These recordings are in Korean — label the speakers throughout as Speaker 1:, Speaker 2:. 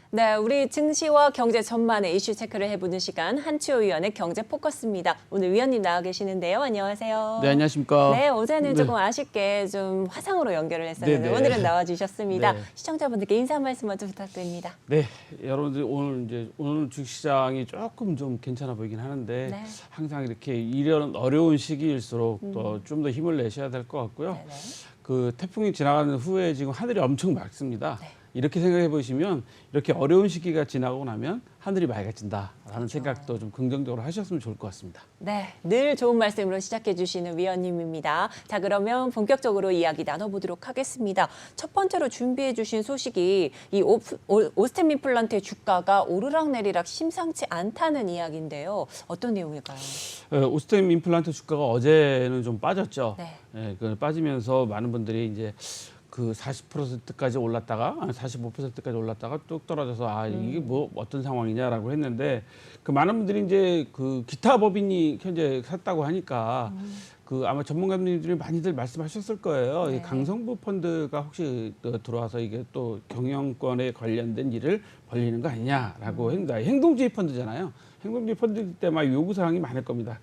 Speaker 1: 네, 우리 증시와 경제 전반의 이슈 체크를 해보는 시간 한치호 위원의 경제 포커스입니다. 오늘 위원님 나와 계시는데요. 안녕하세요.
Speaker 2: 네, 안녕하십니까.
Speaker 1: 네, 어제는
Speaker 2: 네.
Speaker 1: 조금 아쉽게 좀 화상으로 연결을 했었는데
Speaker 2: 네네.
Speaker 1: 오늘은 나와주셨습니다.
Speaker 2: 네.
Speaker 1: 시청자분들께 인사 한 말씀 먼저 부탁드립니다.
Speaker 2: 네, 여러분들 오늘 주식시장이 조금 좀 괜찮아 보이긴 하는데
Speaker 1: 네.
Speaker 2: 항상 이렇게 이런 어려운 시기일수록 또 좀 더 힘을 내셔야 될 것 같고요.
Speaker 1: 네네.
Speaker 2: 그 태풍이 지나가는 후에 지금 하늘이 엄청 맑습니다.
Speaker 1: 네.
Speaker 2: 이렇게 생각해 보시면 이렇게 어려운 시기가 지나고 나면 하늘이 맑아진다라는 생각도 좀 긍정적으로 하셨으면 좋을 것 같습니다.
Speaker 1: 네, 늘 좋은 말씀으로 시작해 주시는 위원님입니다. 자, 그러면 본격적으로 이야기 나눠보도록 하겠습니다. 첫 번째로 준비해 주신 소식이 이 오스템 임플란트의 주가가 오르락내리락 심상치 않다는 이야기인데요. 어떤 내용일까요?
Speaker 2: 오스템 임플란트 주가가 어제는 좀 빠졌죠.
Speaker 1: 네.
Speaker 2: 그 빠지면서 많은 분들이 이제 그 40%까지 올랐다가 45%까지 올랐다가 뚝 떨어져서 이게 뭐 어떤 상황이냐라고 했는데 그 많은 분들이 이제 그 기타 법인이 현재 샀다고 하니까 그 아마 전문가님들이 많이들 말씀하셨을 거예요.
Speaker 1: 네.
Speaker 2: 이 강성부 펀드가 혹시 들어와서 이게 또 경영권에 관련된 일을 벌리는 거 아니냐라고 했는데 행동주의 펀드잖아요. 행동주의 펀드 때 막 요구 사항이 많을 겁니다.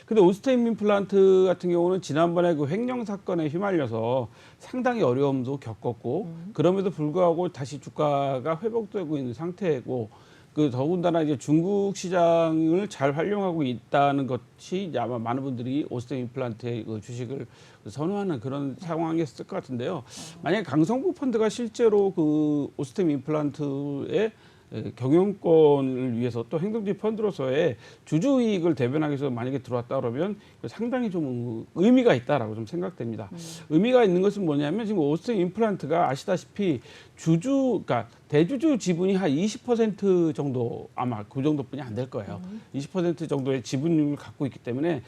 Speaker 2: 근데 오스템 임플란트 같은 경우는 지난번에 그 횡령 사건에 휘말려서 상당히 어려움도 겪었고 그럼에도 불구하고 다시 주가가 회복되고 있는 상태고 그 더군다나 이제 중국 시장을 잘 활용하고 있다는 것이 이제 아마 많은 분들이 오스템 임플란트의 그 주식을 선호하는 그런 상황이었을 것 같은데요. 만약에 강성부 펀드가 실제로 그 오스템 임플란트의 경영권을 위해서 또 행동주의 펀드로서의 주주이익을 대변하기 위해서 만약에 들어왔다 그러면 상당히 좀 의미가 있다라고 좀 생각됩니다. 의미가 있는 것은 뭐냐면 지금 오스템 임플란트가 아시다시피 그러니까 대주주 지분이 한 20% 정도 아마 그 정도뿐이 안 될 거예요. 20% 정도의 지분율을 갖고 있기 때문에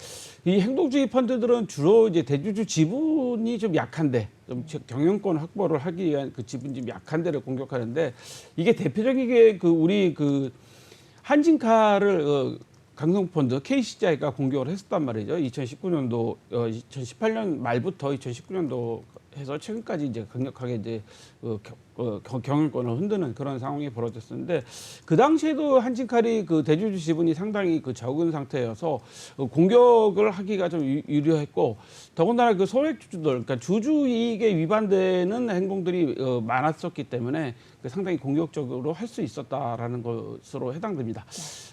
Speaker 2: 이 행동주의 펀드들은 주로 이제 대주주 지분이 좀 약한데 좀 경영권 확보를 하기 위한 그 지분이 좀 약한 데를 공격하는데 이게 대표적이게 그 우리 그 한진카를 강성펀드 KCGI가 공격을 했었단 말이죠. 2019년도, 2018년 말부터 2019년도 해서 최근까지 이제 강력하게 이제 경영권을 흔드는 그런 상황이 벌어졌었는데 그 당시에도 한진칼이 그 대주주 지분이 상당히 그 적은 상태여서 공격을 하기가 좀 유리했고 더군다나 그 소액 주주들 그러니까 주주 이익에 위반되는 행동들이 많았었기 때문에 상당히 공격적으로 할 수 있었다라는 것으로 해당됩니다.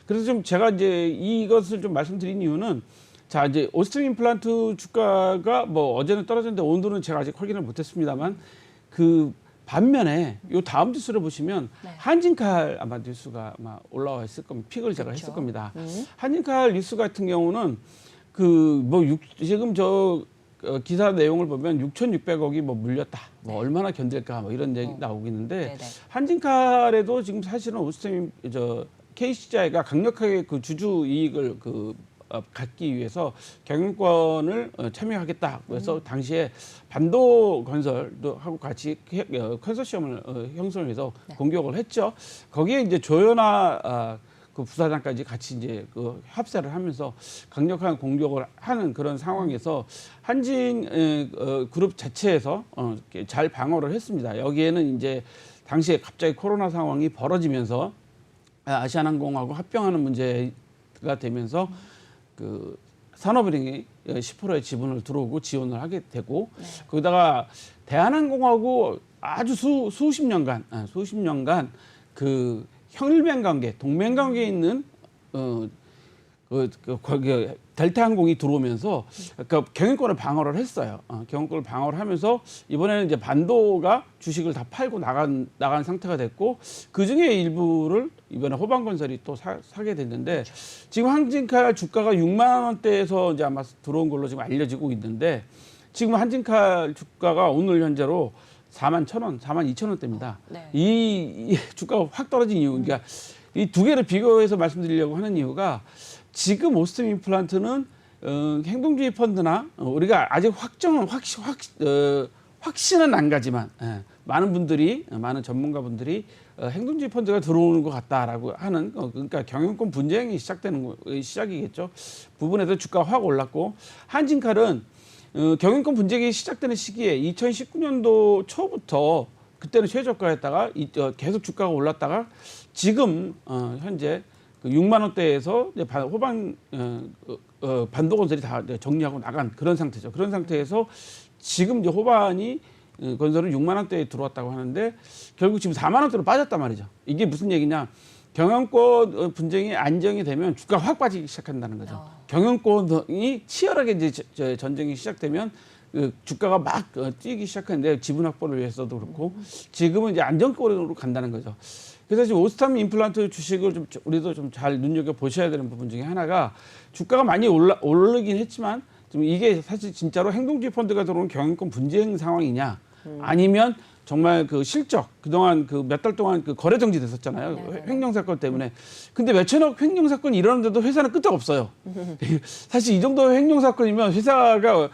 Speaker 2: 그래서 좀 제가 이제 이것을 좀 말씀드린 이유는 자, 이제 오스템 임플란트 주가가 뭐 어제는 떨어졌는데 오늘은 제가 아직 확인을 못했습니다만 그 반면에 요 다음 지수를 보시면
Speaker 1: 네.
Speaker 2: 한진칼 아마 뉴스가 아마 올라와 있을 겁니다. 픽을 제가
Speaker 1: 그렇죠.
Speaker 2: 했을 겁니다. 한진칼 뉴스 같은 경우는 그 뭐 지금 저 기사 내용을 보면 6,600억이 뭐 물렸다. 뭐 얼마나 견딜까 뭐 이런 얘기 나오고 있는데
Speaker 1: 네네.
Speaker 2: 한진칼에도 지금 사실은 오스템 KCGI가 강력하게 그 주주 이익을 갖기 위해서 경영권을 참여하겠다. 그래서 당시에 반도 건설도 하고 같이 컨소시엄을 형성해서 공격을 했죠. 거기에 이제 조현아 그 부사장까지 같이 이제 그 합세를 하면서 강력한 공격을 하는 그런 상황에서 한진 그룹 자체에서 잘 방어를 했습니다. 여기에는 이제 당시에 갑자기 코로나 상황이 벌어지면서 아시아나항공하고 합병하는 문제가 되면서 그 산업은행이 10%의 지분을 들어오고 지원을 하게 되고 거기다가 대한항공하고 아주 수십 년간 그 혈맹 관계, 동맹 관계에 있는 델타항공이 들어오면서 그러니까 경영권을 방어를 했어요. 경영권을 방어를 하면서 이번에는 이제 반도가 주식을 다 팔고 나간 상태가 됐고 그 중에 일부를 이번에 호방건설이 또 사게 됐는데 지금 한진칼 주가가 6만 원대에서 이제 아마 들어온 걸로 지금 알려지고 있는데 지금 한진칼 주가가 오늘 현재로 41,000원, 42,000원대입니다.
Speaker 1: 네.
Speaker 2: 이 주가가 확 떨어진 이유, 그러니까 이 두 개를 비교해서 말씀드리려고 하는 이유가 지금 오스템 임플란트는 행동주의 펀드나 우리가 아직 확신은 안 가지만 많은 전문가분들이 행동주의 펀드가 들어오는 것 같다라고 하는 그러니까 경영권 분쟁이 시작되는 시작이겠죠. 부분에서 주가가 확 올랐고 한진칼은 경영권 분쟁이 시작되는 시기에 2019년도 초부터 그때는 최저가였다가 계속 주가가 올랐다가 지금 현재 그 6만 원대에서 이제 호반 반도건설이 다 정리하고 나간 그런 상태죠. 그런 상태에서 지금 이제 호반이 건설은 6만 원대에 들어왔다고 하는데 결국 지금 4만 원대로 빠졌단 말이죠. 이게 무슨 얘기냐? 경영권 분쟁이 안정이 되면 주가 확 빠지기 시작한다는 거죠. 경영권이 치열하게 이제 전쟁이 시작되면 주가가 막 뛰기 시작하는데 지분 확보를 위해서도 그렇고 지금은 이제 안정권으로 간다는 거죠. 그래서 지금 오스타미 임플란트 주식을 좀 우리도 좀 잘 눈여겨 보셔야 되는 부분 중에 하나가 주가가 많이 오르긴 했지만 좀 이게 사실 진짜로 행동주의 펀드가 들어오는 경영권 분쟁 상황이냐 아니면 정말 그 실적 그동안 그 몇 달 동안 그 거래 정지 됐었잖아요. 횡령 사건 때문에. 근데 몇천억 횡령 사건이 일어났는데도 회사는 끄떡없어요. 사실 이 정도 횡령 사건이면 회사가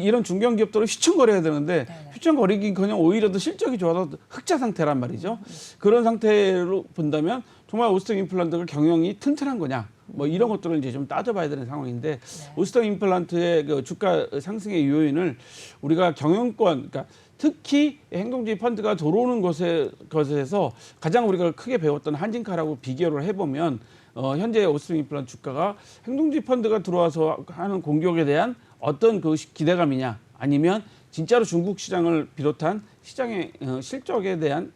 Speaker 2: 이런 중견 기업들은 휘청거려야 되는데 휘청거리긴커녕 오히려 더 실적이 좋아서 흑자 상태란 말이죠. 그런 상태로 본다면 정말 오스템 임플란트가 경영이 튼튼한 거냐? 뭐 이런 것들을 이제 좀 따져봐야 되는 상황인데 오스템 임플란트의 그 주가 상승의 요인을 우리가 경영권, 그러니까 특히 행동주의 펀드가 들어오는 것에서 가장 우리가 크게 배웠던 한진카라고 비교를 해보면 현재 오스템 임플란트 주가가 행동주의 펀드가 들어와서 하는 공격에 대한 어떤 그 기대감이냐 아니면 진짜로 중국 시장을 비롯한 시장의 실적에 대한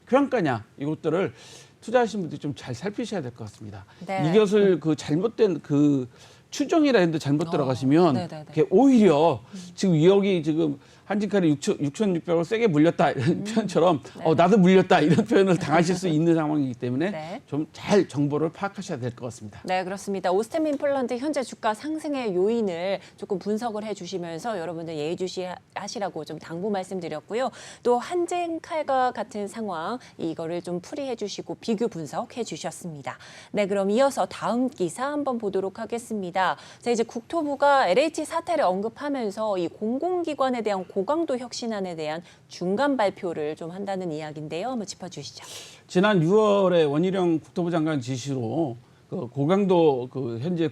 Speaker 2: 평가냐 이것들을 투자하시는 분들이 좀 잘 살피셔야 될 것 같습니다.
Speaker 1: 네.
Speaker 2: 이것을 그 잘못된 그 추정이라 했는데 잘못 들어가시면 오히려 지금 2억이 지금 한진칼이 6,600을 세게 물렸다 이런 표현처럼 나도 물렸다 이런 표현을 당하실 수 있는 상황이기 때문에 좀 잘 정보를 파악하셔야 될 것 같습니다.
Speaker 1: 네, 그렇습니다. 오스템 임플란트 현재 주가 상승의 요인을 조금 분석을 해주시면서 여러분들 예의주시하시라고 좀 당부 말씀드렸고요. 또 한진칼과 같은 상황 이거를 좀 풀이해주시고 비교 분석해 주셨습니다. 네, 그럼 이어서 다음 기사 한번 보도록 하겠습니다. 자, 이제 국토부가 LH 사태를 언급하면서 이 공공기관에 대한 고강도 혁신안에 대한 중간 발표를 좀 한다는 이야기인데요. 한번 짚어주시죠.
Speaker 2: 지난 6월에 원희룡 국토부 장관 지시로 그 고강도 그 현재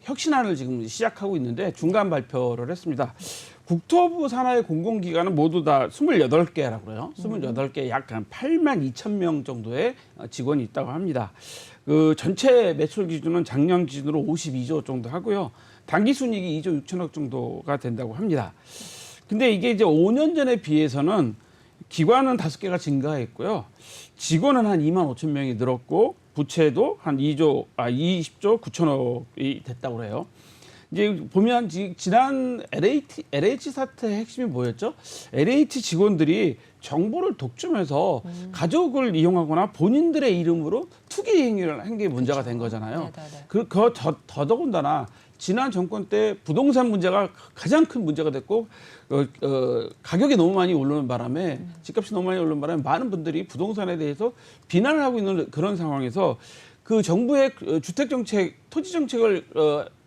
Speaker 2: 혁신안을 지금 시작하고 있는데 중간 발표를 했습니다. 국토부 산하의 공공기관은 모두 다 28개라고 그래요. 28개 약 한 8만 2천 명 정도의 직원이 있다고 합니다. 그 전체 매출 기준은 작년 기준으로 52조 정도 하고요. 당기 순이익이 2조 6천억 정도가 된다고 합니다. 근데 이게 이제 5년 전에 비해서는 기관은 5개가 증가했고요. 직원은 한 2만 5천 명이 늘었고 부채도 한 20조 9천억이 됐다고 그래요. 이제 보면 지난 LH 사태의 핵심이 뭐였죠? LH 직원들이 정보를 독점해서 가족을 이용하거나 본인들의 이름으로 투기 행위를 한 게 문제가 된 거잖아요. 더더군다나 지난 정권 때 부동산 문제가 가장 큰 문제가 됐고 가격이 너무 많이 오르는 바람에 집값이 너무 많이 오르는 바람에 많은 분들이 부동산에 대해서 비난을 하고 있는 그런 상황에서 그 정부의 주택 정책, 토지 정책을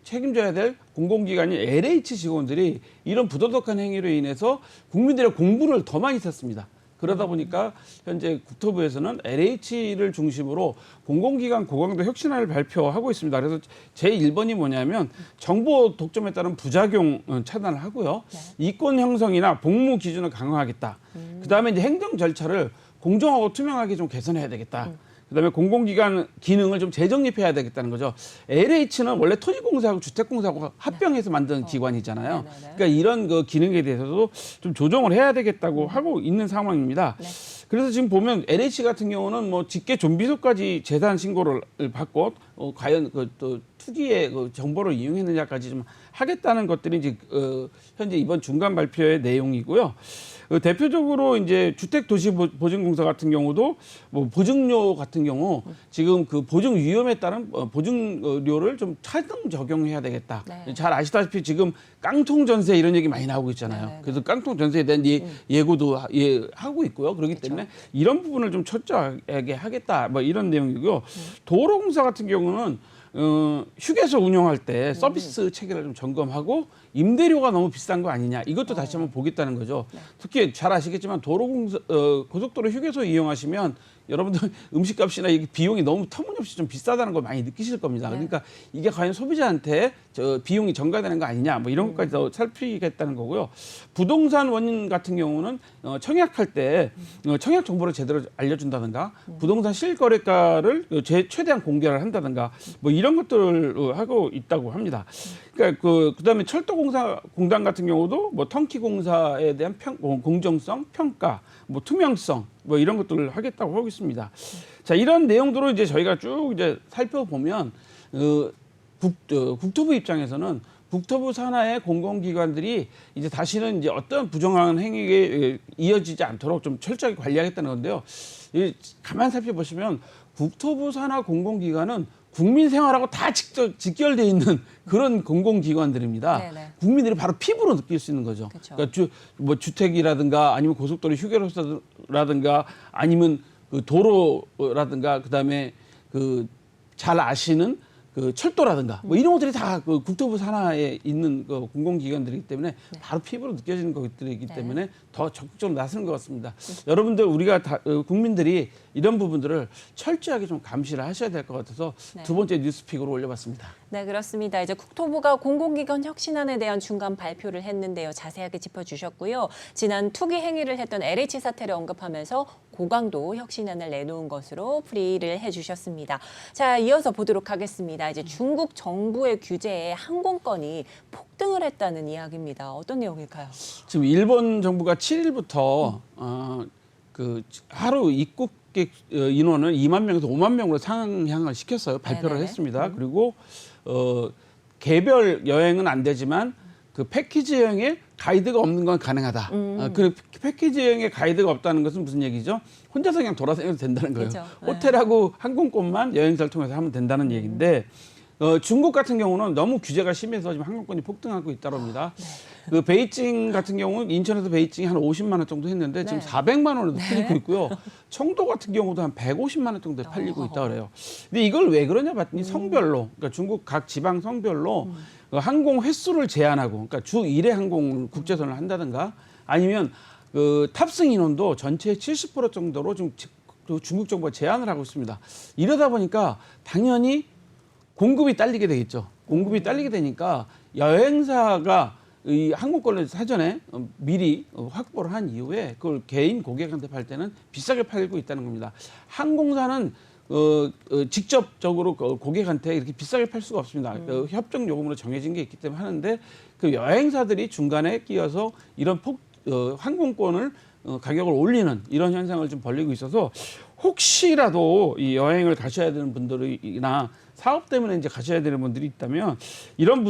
Speaker 2: 책임져야 될 공공기관인 LH 직원들이 이런 부도덕한 행위로 인해서 국민들의 공분을 더 많이 샀습니다. 그러다 보니까 현재 국토부에서는 LH를 중심으로 공공기관 고강도 혁신안을 발표하고 있습니다. 그래서 제1번이 뭐냐면 정보 독점에 따른 부작용 차단을 하고요. 이권 형성이나 복무 기준을 강화하겠다. 그다음에 이제 행정 절차를 공정하고 투명하게 좀 개선해야 되겠다. 그다음에 공공기관 기능을 좀 재정립해야 되겠다는 거죠. LH는 원래 토지공사하고 주택공사하고 합병해서 만든 기관이잖아요. 그러니까 이런 그 기능에 대해서도 좀 조정을 해야 되겠다고 하고 있는 상황입니다. 그래서 지금 보면 LH 같은 경우는 뭐 직계 좀비소까지 재산 신고를 받고 과연 또 투기의 그 정보를 이용했느냐까지 좀 하겠다는 것들이 이제 현재 이번 중간 발표의 내용이고요. 대표적으로 이제 주택도시보증공사 같은 경우도 뭐 보증료 같은 경우 지금 그 보증 위험에 따른 보증료를 좀 차등 적용해야 되겠다. 잘 아시다시피 지금 깡통 전세 이런 얘기 많이 나오고 있잖아요. 그래서 깡통 전세에 대한 예고도 하고 있고요. 그렇기 때문에 이런 부분을 좀 철저하게 하겠다. 뭐 이런 내용이고요. 도로공사 같은 경우는 휴게소 운영할 때 서비스 체계를 좀 점검하고 임대료가 너무 비싼 거 아니냐. 이것도 다시 한번 보겠다는 거죠.
Speaker 1: 네.
Speaker 2: 특히 잘 아시겠지만 고속도로 휴게소 이용하시면 여러분들 음식값이나 이 비용이 너무 터무니없이 좀 비싸다는 걸 많이 느끼실 겁니다.
Speaker 1: 네.
Speaker 2: 그러니까 이게 과연 소비자한테 비용이 전가되는 거 아니냐, 뭐 이런 것까지 더 살피겠다는 거고요. 부동산 원인 같은 경우는 청약할 때 청약 정보를 제대로 알려준다든가, 부동산 실거래가를 최대한 공개를 한다든가, 뭐 이런 것들을 하고 있다고 합니다. 그러니까 그다음에 철도공단 같은 경우도 뭐 턴키 공사에 대한 공정성, 평가, 뭐 투명성, 뭐 이런 것들을 하겠다고 하고 있습니다. 자, 이런 내용들을 이제 저희가 쭉 이제 살펴보면 국토부 입장에서는 국토부 산하의 공공기관들이 이제 다시는 이제 어떤 부정한 행위에 이어지지 않도록 좀 철저하게 관리하겠다는 건데요. 가만 살펴보시면 국토부 산하 공공기관은 국민 생활하고 다 직결되어 있는 그런 공공기관들입니다.
Speaker 1: 네네.
Speaker 2: 국민들이 바로 피부로 느낄 수 있는 거죠.
Speaker 1: 그쵸.
Speaker 2: 그러니까 뭐 주택이라든가 아니면 고속도로 휴게소라든가 아니면 그 도로라든가 그다음에 그 잘 아시는 그 철도라든가 뭐 이런 것들이 다 그 국토부 산하에 있는 그 공공기관들이기 때문에 바로 피부로 느껴지는 것들이기 때문에 더 적극적으로 나서는 것 같습니다. 여러분들 우리가 다 국민들이 이런 부분들을 철저하게 좀 감시를 하셔야 될 것 같아서 두 번째 뉴스픽으로 올려봤습니다.
Speaker 1: 네, 그렇습니다. 이제 국토부가 공공기관 혁신안에 대한 중간 발표를 했는데요. 자세하게 짚어주셨고요. 지난 투기 행위를 했던 LH 사태를 언급하면서 고강도 혁신안을 내놓은 것으로 풀이를 해주셨습니다. 자, 이어서 보도록 하겠습니다. 이제 중국 정부의 규제에 항공권이 폭등을 했다는 이야기입니다. 어떤 내용일까요?
Speaker 2: 지금 일본 정부가 7일부터 그 하루 입국객 인원을 2만 명에서 5만 명으로 상향을 시켰어요. 발표를
Speaker 1: 네네네.
Speaker 2: 했습니다. 그리고 개별 여행은 안 되지만 그 패키지 여행에 가이드가 없는 건 가능하다. 그 패키지 여행에 가이드가 없다는 것은 무슨 얘기죠? 혼자서 그냥 돌아다녀도 된다는 거예요.
Speaker 1: 그렇죠.
Speaker 2: 호텔하고 항공권만 여행사를 통해서 하면 된다는 얘기인데 중국 같은 경우는 너무 규제가 심해서 지금 항공권이 폭등하고 있다고 합니다. 그 베이징 같은 경우는 인천에서 베이징이 한 50만 원 정도 했는데 지금
Speaker 1: 네.
Speaker 2: 400만 원에도 팔리고 있고요. 청도 같은 경우도 한 150만 원 정도에 팔리고 있다고 그래요. 근데 이걸 왜 그러냐 봤더니 성별로, 그러니까 중국 각 지방 성별로 그 항공 횟수를 제한하고, 그러니까 주 1회 항공 국제선을 한다든가 아니면 그 탑승 인원도 전체의 70% 정도로 좀 중국 정부가 제한을 하고 있습니다. 이러다 보니까 당연히 공급이 딸리게 되겠죠. 공급이 딸리게 되니까 여행사가 이 항공권을 사전에 미리 확보를 한 이후에 그걸 개인 고객한테 팔 때는 비싸게 팔고 있다는 겁니다. 항공사는 직접적으로 고객한테 이렇게 비싸게 팔 수가 없습니다. 협정 요금으로 정해진 게 있기 때문에 하는데 그 여행사들이 중간에 끼어서 이런 항공권을 가격을 올리는 이런 현상을 좀 벌이고 있어서 혹시라도 이 여행을 가셔야 되는 분들이나 사업 때문에 이제 가셔야 되는 분들이 있다면 이런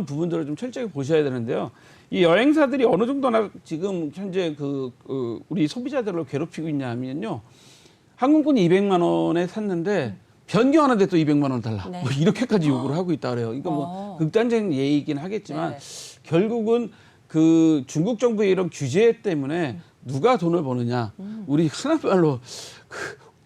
Speaker 2: 부분들을 좀 철저히 보셔야 되는데요. 이 여행사들이 어느 정도나 지금 현재 우리 소비자들을 괴롭히고 있냐 하면요. 항공권이 200만 원에 샀는데 변경하는데 또 200만 원 달라.
Speaker 1: 네.
Speaker 2: 뭐 이렇게까지 요구를 하고 있다 그래요. 이거 뭐 극단적인 예이긴 하겠지만
Speaker 1: 네네.
Speaker 2: 결국은 그 중국 정부의 이런 규제 때문에 누가 돈을 버느냐. 우리 흔한 말로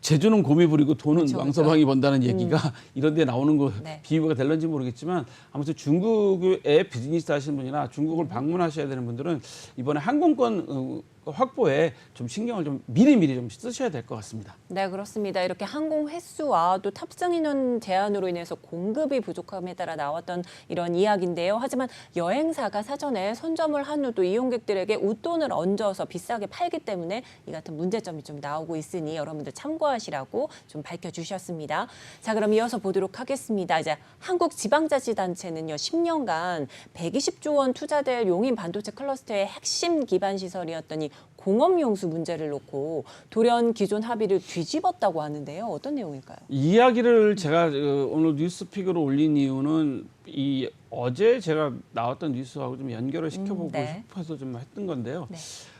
Speaker 2: 제주는 곰이 부리고 돈은
Speaker 1: 그쵸,
Speaker 2: 왕서방이 번다는 얘기가 이런 데 나오는 거
Speaker 1: 네.
Speaker 2: 비유가 될런지 모르겠지만 아무튼 중국에 비즈니스 하시는 분이나 중국을 방문하셔야 되는 분들은 이번에 항공권 확보에 좀 신경을 좀 미리미리 좀 쓰셔야 될 것 같습니다.
Speaker 1: 네, 그렇습니다. 이렇게 항공 횟수와 또 탑승 인원 제한으로 인해서 공급이 부족함에 따라 나왔던 이런 이야기인데요. 하지만 여행사가 사전에 선점을 한 후도 이용객들에게 웃돈을 얹어서 비싸게 팔기 때문에 이 같은 문제점이 좀 나오고 있으니 여러분들 참고하시라고 좀 밝혀주셨습니다. 자, 그럼 이어서 보도록 하겠습니다. 이제 한국지방자치단체는요, 10년간 120조 원 투자될 용인 반도체 클러스터의 핵심 기반 시설이었던 이 공업용수 문제를 놓고 돌연 기존 합의를 뒤집었다고 하는데요. 어떤 내용일까요?
Speaker 2: 이야기를 제가 오늘 뉴스픽으로 올린 이유는 이 어제 제가 나왔던 뉴스하고 좀 연결을 시켜보고
Speaker 1: 네.
Speaker 2: 싶어서 좀 했던 건데요.
Speaker 1: 네.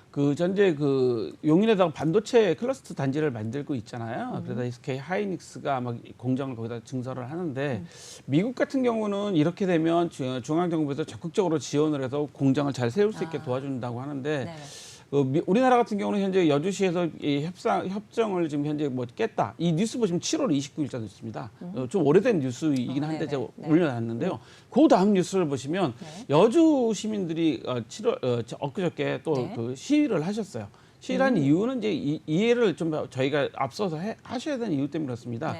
Speaker 2: 그 전제 용인에다가 반도체 클러스터 단지를 만들고 있잖아요. 그러다 SK 하이닉스가 막 공장을 거기다 증설을 하는데 미국 같은 경우는 이렇게 되면 중앙정부에서 적극적으로 지원을 해서 공장을 잘 세울 수 있게 도와준다고 하는데
Speaker 1: 네.
Speaker 2: 우리나라 같은 경우는 현재 여주시에서 이 협정을 지금 현재 뭐 깼다. 이 뉴스 보시면 7월 29일자 뉴스입니다. 좀 오래된 뉴스이긴 한데 제가 올려놨는데요. 그 다음 뉴스를 보시면 여주 시민들이 엊그저께 또 그 시위를 하셨어요. 시위한 이유는 이제 이해를 좀 저희가 앞서서 하셔야 되는 이유 때문에 그렇습니다.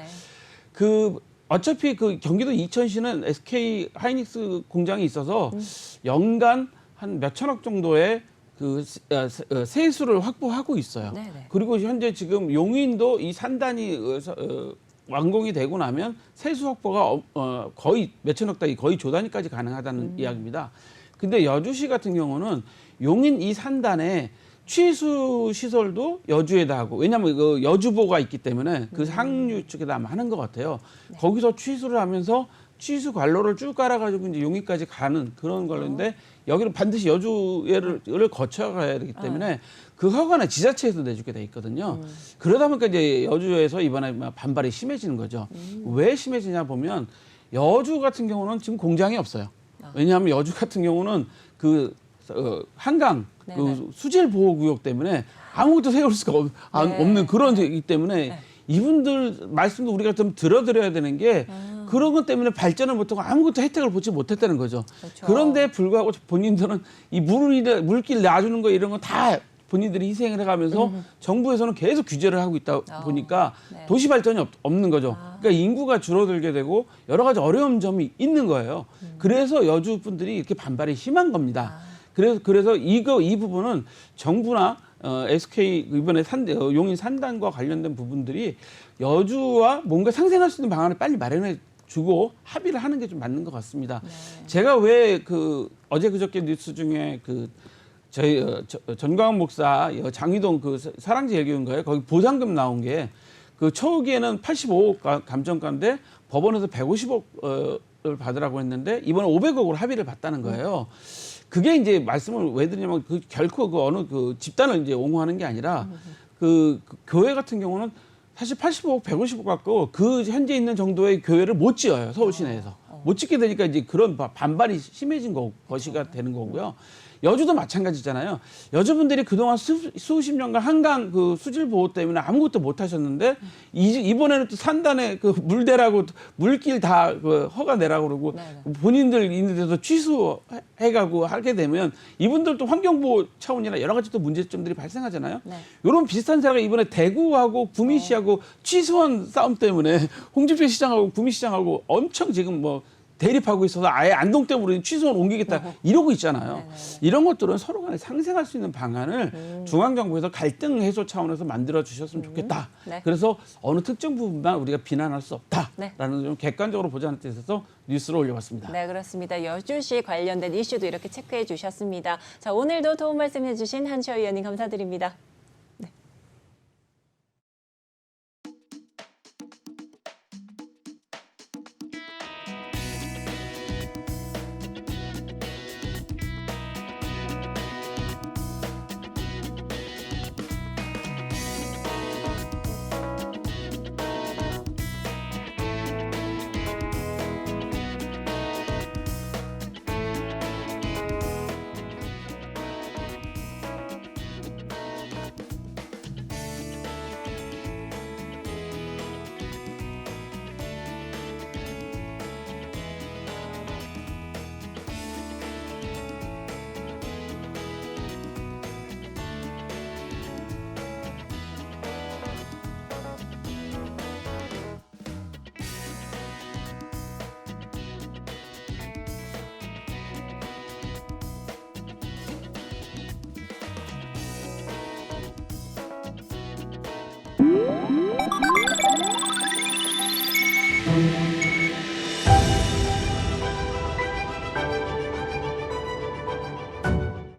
Speaker 2: 어차피 그 경기도 이천시는 SK 하이닉스 공장이 있어서 연간 한 몇천억 정도의 그 세수를 확보하고 있어요.
Speaker 1: 네네.
Speaker 2: 그리고 현재 지금 용인도 이 산단이 완공이 되고 나면 세수 확보가 거의 몇천억 단위, 거의 조 단위까지 가능하다는 이야기입니다. 근데 여주시 같은 경우는 용인 이 산단에 취수 시설도 여주에다 하고, 왜냐하면 그 여주보가 있기 때문에 그 상류 쪽에다 아마 하는 것 같아요. 거기서 취수를 하면서 취수 관로를 쭉 깔아가지고 이제 용인까지 가는 그런 걸로인데 여기는 반드시 여주를 거쳐가야 되기 때문에 그 허가는 지자체에서 내주게 돼 있거든요. 그러다 보니까 이제 여주에서 이번에 반발이 심해지는 거죠. 왜 심해지냐 보면 여주 같은 경우는 지금 공장이 없어요. 왜냐하면 여주 같은 경우는 그 한강 그 수질 보호 구역 때문에 아무것도 세울 수가 없는 그런 데이기 때문에 이분들 말씀도 우리가 좀 들어드려야 되는 게 그런 것 때문에 발전을 못하고 아무것도 혜택을 보지 못했다는 거죠.
Speaker 1: 그렇죠.
Speaker 2: 그런데 불구하고 본인들은 이 물길 놔주는 거 이런 거 다 본인들이 희생을 해가면서 정부에서는 계속 규제를 하고 있다 보니까 도시 발전이 없는 거죠. 그러니까 인구가 줄어들게 되고 여러 가지 어려운 점이 있는 거예요. 그래서 여주 분들이 이렇게 반발이 심한 겁니다. 그래서 이 부분은 정부나 SK 이번에 용인 산단과 관련된 부분들이 여주와 뭔가 상생할 수 있는 방안을 빨리 마련해 주고 합의를 하는 게 좀 맞는 것 같습니다. 제가 왜 어제 그저께 뉴스 중에 저희 전광훈 목사 장위동 사랑제 예교인가요? 거기 보상금 나온 게 초기에는 85억 감정가인데 법원에서 150억을 받으라고 했는데 이번에 500억으로 합의를 봤다는 거예요. 그게 이제 말씀을 왜 드리냐면 결코 어느 집단을 이제 옹호하는 게 아니라 교회 같은 경우는 사실 85억, 150억 갖고 현재 있는 정도의 교회를 못 지어요. 서울 시내에서. 못 짓게 되니까 이제 그런 반발이 심해진 것이가 되는 거고요. 여주도 마찬가지잖아요. 여주분들이 그동안 수십 년간 한강 수질 보호 때문에 아무것도 못 하셨는데 이번에는 또 산단에 물대라고 물길 다 허가 내라고 그러고 본인들 있는 데서 취소해가고 하게 되면 이분들도 환경보호 차원이나 여러 가지 또 문제점들이 발생하잖아요. 이런 비슷한 사례가 이번에 대구하고 구미시하고 취소한 싸움 때문에 홍준표 시장하고 구미시장하고 엄청 지금 대립하고 있어서 아예 안동 때문에 취소를 옮기겠다 이러고 있잖아요. 이런 것들은 서로 간에 상생할 수 있는 방안을 중앙정부에서 갈등 해소 차원에서 만들어 주셨으면 좋겠다. 그래서 어느 특정 부분만 우리가 비난할 수 없다라는 좀 객관적으로 보자는 뜻에서 뉴스를 올려봤습니다.
Speaker 1: 네, 그렇습니다. 여주시 관련된 이슈도 이렇게 체크해 주셨습니다. 자, 오늘도 도움 말씀해 주신 한시호 의원님 감사드립니다.